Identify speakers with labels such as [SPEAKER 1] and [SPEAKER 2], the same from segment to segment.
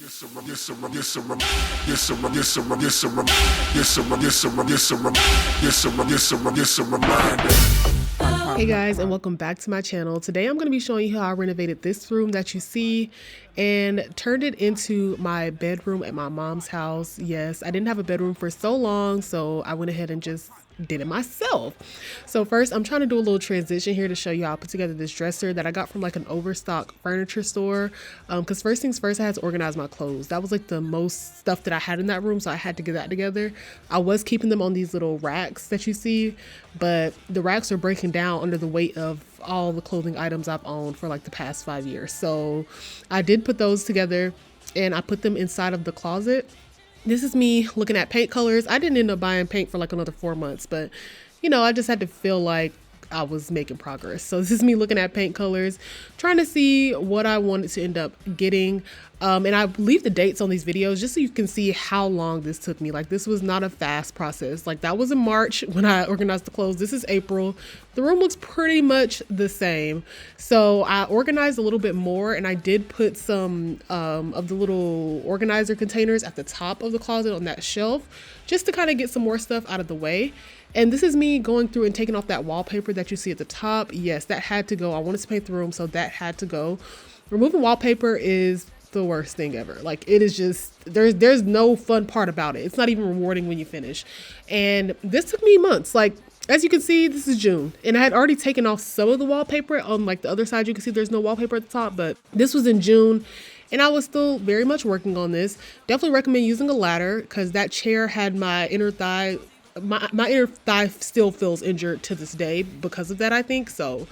[SPEAKER 1] Hey guys, and welcome back to my channel. Today I'm going to be showing you how I renovated this room that you see and turned it into my bedroom at my mom's house. Yes, I didn't have a bedroom for so long, so I went ahead and just did it myself. So first, I'm trying to do a little transition here to show you how I put together this dresser that I got from like an overstock furniture store. Because first things first, I had to organize my clothes. That was like the most stuff that I had in that room, so I had to get that together. I was keeping them on these little racks that you see, but the racks are breaking down under the weight of all the clothing items I've owned for like the past 5 years. So I did put those together and I put them inside of the closet. This is me looking at paint colors. I didn't end up buying paint for like another 4 months, but you know, I just had to feel like I was making progress. So this is me looking at paint colors, trying to see what I wanted to end up getting. And I leave the dates on these videos just so you can see how long this took me. Like, this was not a fast process. Like, that was in March when I organized the clothes. This is April. The room looks pretty much the same. So I organized a little bit more, and I did put some of the little organizer containers at the top of the closet on that shelf just to kind of get some more stuff out of the way. And this is me going through and taking off that wallpaper that you see at the top. Yes, that had to go. I wanted to paint the room, so that had to go. Removing wallpaper is the worst thing ever. Like, it is just, there's no fun part about it. It's not even rewarding when you finish. And this took me months. Like, as you can see, this is June, and I had already taken off some of the wallpaper. On like the other side, you can see there's no wallpaper at the top, but this was in June. And I was still very much working on this. Definitely recommend using a ladder, because that chair had my inner thigh. My inner thigh still feels injured to this day because of that, I think. So,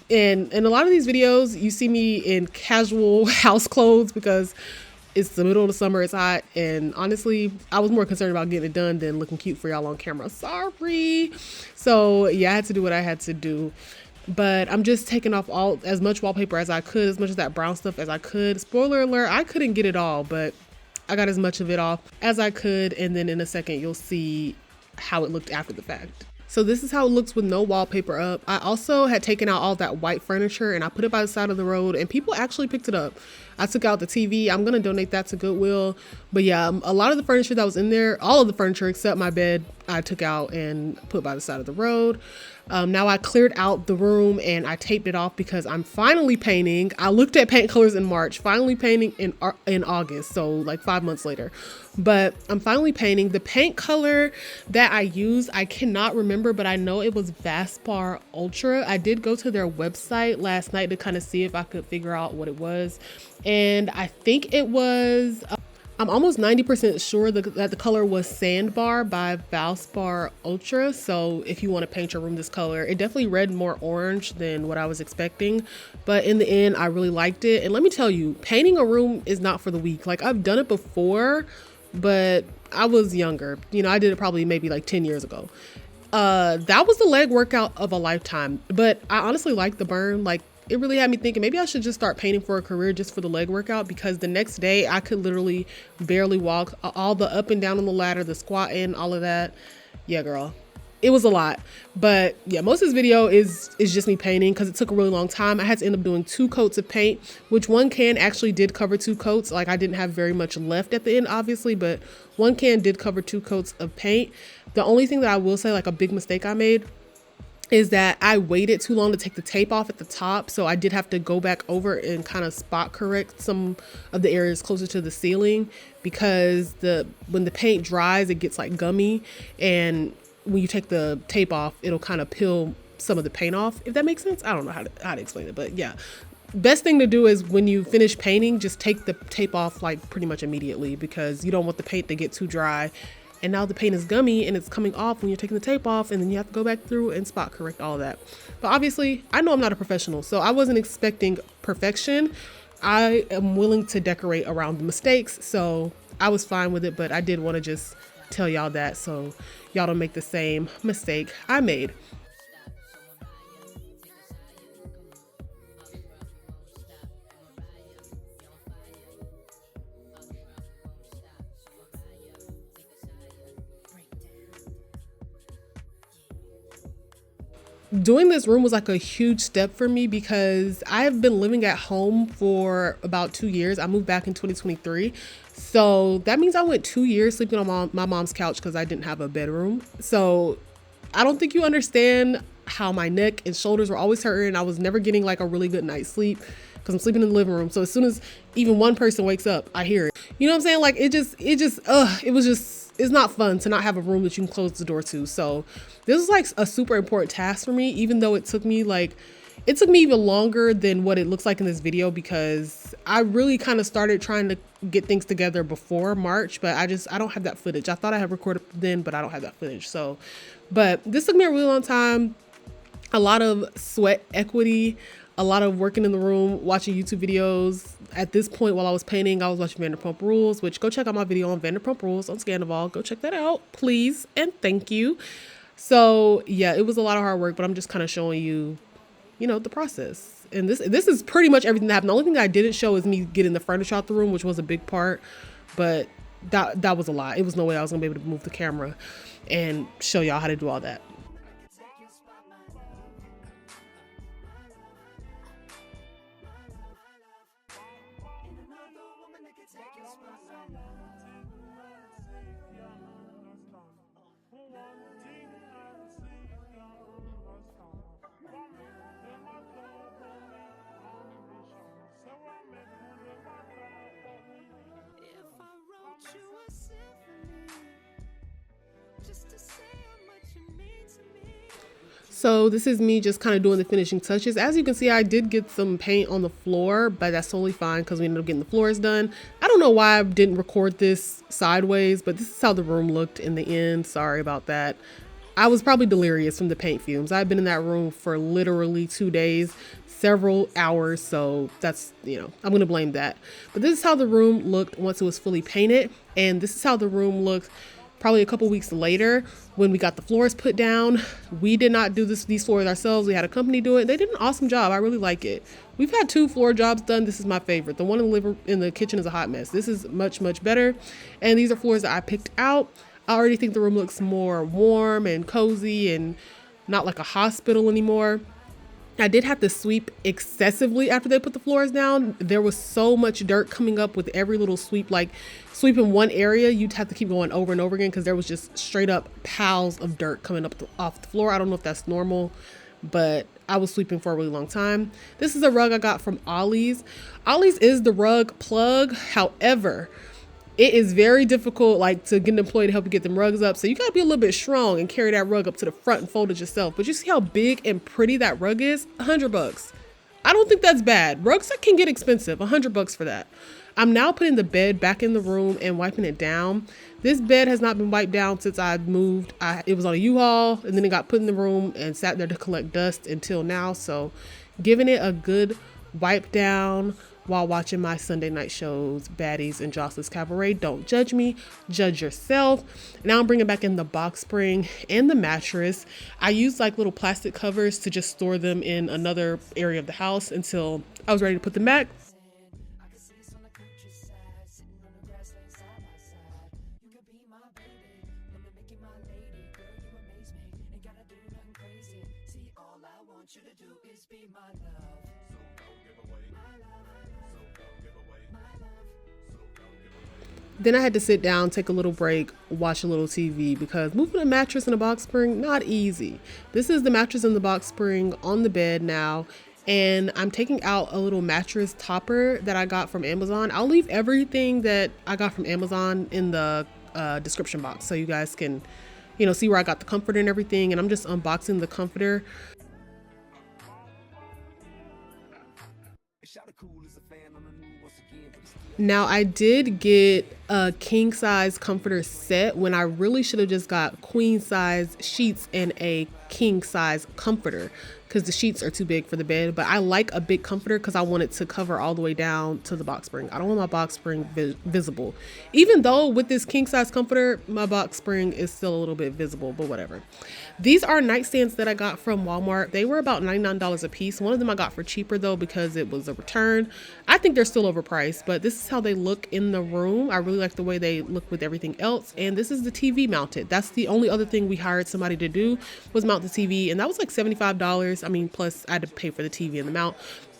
[SPEAKER 1] and in a lot of these videos, you see me in casual house clothes because it's the middle of the summer, it's hot. And honestly, I was more concerned about getting it done than looking cute for y'all on camera. Sorry. So yeah, I had to do what I had to do. But I'm just taking off as much wallpaper as I could, as much of that brown stuff as I could. Spoiler alert, I couldn't get it all, but I got as much of it off as I could. And then in a second, you'll see how it looked after the fact. So this is how it looks with no wallpaper up. I also had taken out all that white furniture and I put it by the side of the road, and people actually picked it up. I took out the TV. I'm going to donate that to Goodwill. But yeah, a lot of the furniture that was in there, all of the furniture except my bed, I took out and put by the side of the road. Now I cleared out the room and I taped it off because I'm finally painting. I looked at paint colors in March, finally painting in August, so like 5 months later. But I'm finally painting. The paint color that I used, I cannot remember, but I know it was Vaspar Ultra. I did go to their website last night to kind of see if I could figure out what it was. And I think it was... I'm almost 90% sure that the color was Sandbar by Valspar Ultra. So if you want to paint your room this color, it definitely read more orange than what I was expecting. But in the end, I really liked it. And let me tell you, painting a room is not for the weak. Like, I've done it before, but I was younger. You know, I did it probably maybe like 10 years ago. That was the leg workout of a lifetime. But I honestly liked the burn. Like, it really had me thinking maybe I should just start painting for a career just for the leg workout, because the next day I could literally barely walk. All the up and down on the ladder, the squatting, all of that. Yeah, girl, it was a lot. But yeah, most of this video is just me painting because it took a really long time. I had to end up doing 2 coats of paint, which one can actually did cover 2 coats. Like, I didn't have very much left at the end, obviously, but one can did cover 2 coats of paint. The only thing that I will say, like a big mistake I made, is that I waited too long to take the tape off at the top. So I did have to go back over and kind of spot correct some of the areas closer to the ceiling, because when the paint dries, it gets like gummy. And when you take the tape off, it'll kind of peel some of the paint off, if that makes sense. I don't know how to explain it, but yeah. Best thing to do is when you finish painting, just take the tape off like pretty much immediately, because you don't want the paint to get too dry. And now the paint is gummy and it's coming off when you're taking the tape off, and then you have to go back through and spot correct all of that. But obviously, I know I'm not a professional, so I wasn't expecting perfection. I am willing to decorate around the mistakes, so I was fine with it, but I did want to just tell y'all that so y'all don't make the same mistake I made. doing this room was like a huge step for me because I've been living at home for about 2 years. I moved back in 2023. So that means I went 2 years sleeping on my mom's couch because I didn't have a bedroom. So I don't think you understand how my neck and shoulders were always hurting. I was never getting like a really good night's sleep because I'm sleeping in the living room. So as soon as even one person wakes up, I hear it. You know what I'm saying? Like it was just, it's not fun to not have a room that you can close the door to. So this was like a super important task for me, even though it took me even longer than what it looks like in this video because I really kind of started trying to get things together before March, but I don't have that footage. I thought I had recorded then, but I don't have that footage. So, but this took me a really long time, a lot of sweat equity, a lot of working in the room, watching YouTube videos. At this point, while I was painting, I was watching Vanderpump Rules, which go check out my video on Vanderpump Rules on Scandival. Go check that out, please, and thank you. So yeah, it was a lot of hard work, but I'm just kind of showing you, the process. And this is pretty much everything that happened. The only thing that I didn't show is me getting the furniture out the room, which was a big part, but that was a lot. It was no way I was gonna be able to move the camera and show y'all how to do all that. So this is me just kind of doing the finishing touches. As you can see, I did get some paint on the floor, but that's totally fine because we ended up getting the floors done. I don't know why I didn't record this sideways, but this is how the room looked in the end. Sorry about that. I was probably delirious from the paint fumes. I've been in that room for literally 2 days, several hours. So that's, I'm going to blame that. But this is how the room looked once it was fully painted. And this is how the room looked probably a couple weeks later when we got the floors put down. We did not do these floors ourselves. We had a company do it. They did an awesome job. I really like it. We've had 2 floor jobs done. This is my favorite. The one in the kitchen is a hot mess. This is much, much better. And these are floors that I picked out. I already think the room looks more warm and cozy and not like a hospital anymore. I did have to sweep excessively after they put the floors down. There was so much dirt coming up with every little sweep. Like sweeping one area, you'd have to keep going over and over again because there was just straight up piles of dirt coming up off the floor. I don't know if that's normal, but I was sweeping for a really long time. This is a rug I got from Ollie's. Ollie's is the rug plug. However, it is very difficult to get an employee to help you get them rugs up. So you gotta be a little bit strong and carry that rug up to the front and fold it yourself. But you see how big and pretty that rug is? $100. I don't think that's bad. Rugs that can get expensive, $100 for that. I'm now putting the bed back in the room and wiping it down. This bed has not been wiped down since I moved. It was on a U-Haul and then it got put in the room and sat there to collect dust until now. So giving it a good wipe down while watching my Sunday night shows, Baddies and Jocelyn's Cabaret. Don't judge me, judge yourself. Now I'm bringing back in the box spring and the mattress. I used little plastic covers to just store them in another area of the house until I was ready to put them back. Then I had to sit down, take a little break, watch a little TV because moving a mattress and a box spring, not easy. This is the mattress and the box spring on the bed now. And I'm taking out a little mattress topper that I got from Amazon. I'll leave everything that I got from Amazon in the description box so you guys can, see where I got the comforter and everything. And I'm just unboxing the comforter. Now I did get a king size comforter set when I really should have just got queen size sheets and a king size comforter because the sheets are too big for the bed. But I like a big comforter because I want it to cover all the way down to the box spring. I don't want my box spring visible. Even though with this king size comforter, my box spring is still a little bit visible, but whatever. These are nightstands that I got from Walmart. They were about $99 a piece. One of them I got for cheaper though because it was a return. I think they're still overpriced, but this is how they look in the room. I really like the way they look with everything else. And this is the TV mounted. That's the only other thing we hired somebody to do, was mount the TV. And that was like $75. I mean, plus I had to pay for the TV and the mount,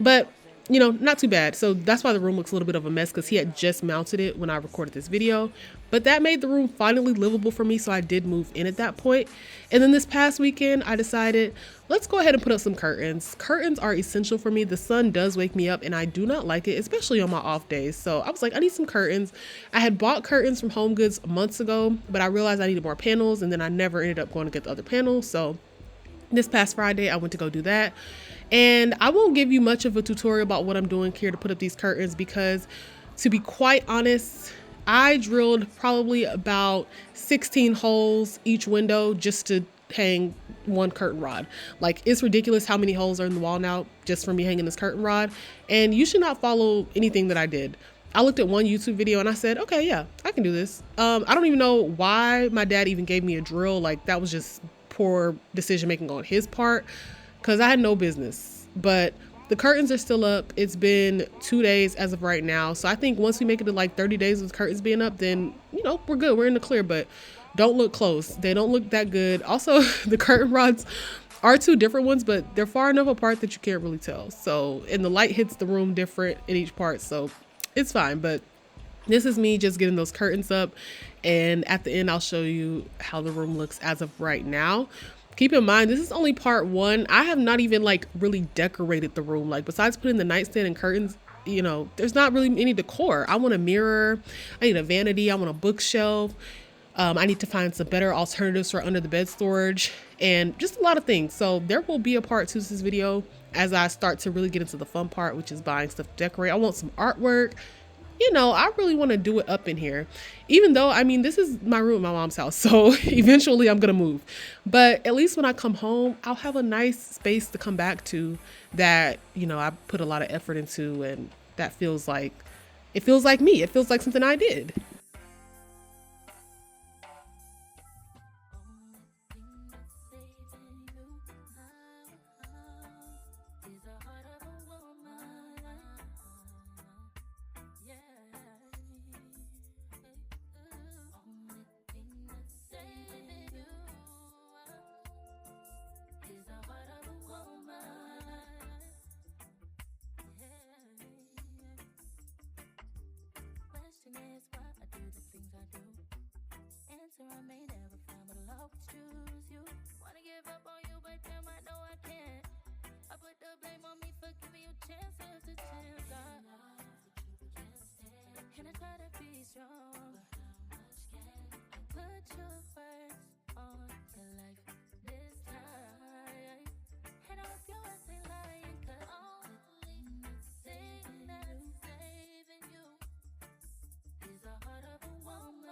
[SPEAKER 1] but you know, not too bad. So that's why the room looks a little bit of a mess, because he had just mounted it when I recorded this video. But that made the room finally livable for me, so I did move in at that point. And then this past weekend, I decided, let's go ahead and put up some curtains. Curtains are essential for me. The sun does wake me up and I do not like it, especially on my off days. So I was like, I need some curtains. I had bought curtains from Home Goods months ago, but I realized I needed more panels, and then I never ended up going to get the other panels. So this past Friday, I went to go do that. And I won't give you much of a tutorial about what I'm doing here to put up these curtains, because to be quite honest, I drilled probably about 16 holes each window just to hang one curtain rod. Like, it's ridiculous how many holes are in the wall now just for me hanging this curtain rod. And you should not follow anything that I did. I looked at one YouTube video and I said, okay, yeah, I can do this. I don't even know why my dad even gave me a drill. Like, that was just poor decision making on his part, because I had no business. But the curtains are still up. It's been 2 days as of right now. So I think once we make it to like 30 days with curtains being up, then, you know, we're good. We're in the clear, but don't look close. They don't look that good. Also, the curtain rods are two different ones, but they're far enough apart that you can't really tell. So, and the light hits the room different in each part. So it's fine. But this is me just getting those curtains up. And at the end, I'll show you how the room looks as of right now. Keep in mind, this is only part one. I have not even like really decorated the room. Like, besides putting the nightstand and curtains, you know, there's not really any decor. I want a mirror. I need a vanity. I want a bookshelf. I need to find some better alternatives for under the bed storage and just a lot of things. So there will be a part two to this video as I start to really get into the fun part, which is buying stuff to decorate. I want some artwork. You know, I really want to do it up in here, even though, I mean, this is my room at my mom's house. So eventually I'm going to move, but at least when I come home, I'll have a nice space to come back to that, you know, I put a lot of effort into, and that feels like, it feels like me. It feels like something I did.
[SPEAKER 2] I may never find, but I'll always choose you. Wanna give up on you, but damn, I know I can't. I put the blame on me for giving you chance after chance. And I try to be strong, but how much can I put your words on your life this time? And I hope you ain't lying, 'cause only thing that's saving you is the heart of a woman.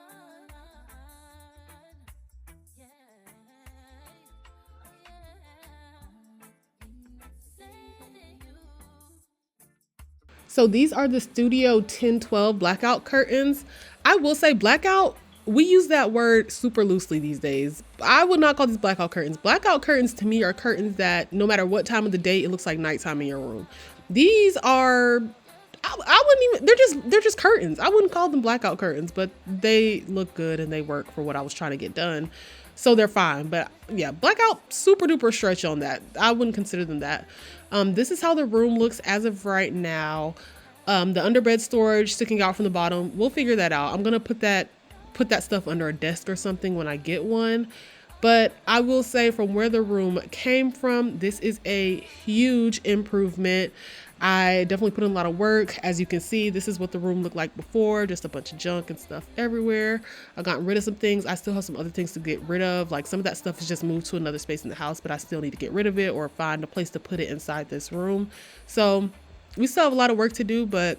[SPEAKER 1] So these are the Studio 1012 blackout curtains. I will say blackout, we use that word super loosely these days. I would not call these blackout curtains. Blackout curtains to me are curtains that no matter what time of the day, it looks like nighttime in your room. These are, I wouldn't even, they're just curtains. I wouldn't call them blackout curtains, but they look good and they work for what I was trying to get done. So they're fine. But yeah, blackout, super duper stretch on that. I wouldn't consider them that. This is how the room looks as of right now. The underbed storage sticking out from the bottom, we'll figure that out. I'm gonna put that stuff under a desk or something when I get one. But I will say, from where the room came from, this is a huge improvement. I definitely put in a lot of work. As you can see, this is what the room looked like before, just a bunch of junk and stuff everywhere. I've gotten rid of some things. I still have some other things to get rid of. Like, some of that stuff is just moved to another space in the house, but I still need to get rid of it or find a place to put it inside this room. So we still have a lot of work to do, but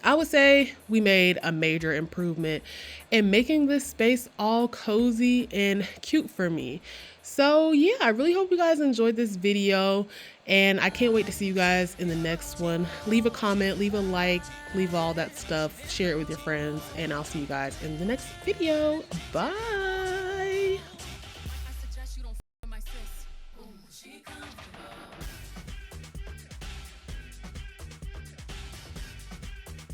[SPEAKER 1] I would say we made a major improvement in making this space all cozy and cute for me. So yeah, I really hope you guys enjoyed this video, and I can't wait to see you guys in the next one. Leave a comment, leave a like, leave all that stuff, share it with your friends, and I'll see you guys in the next video. Bye.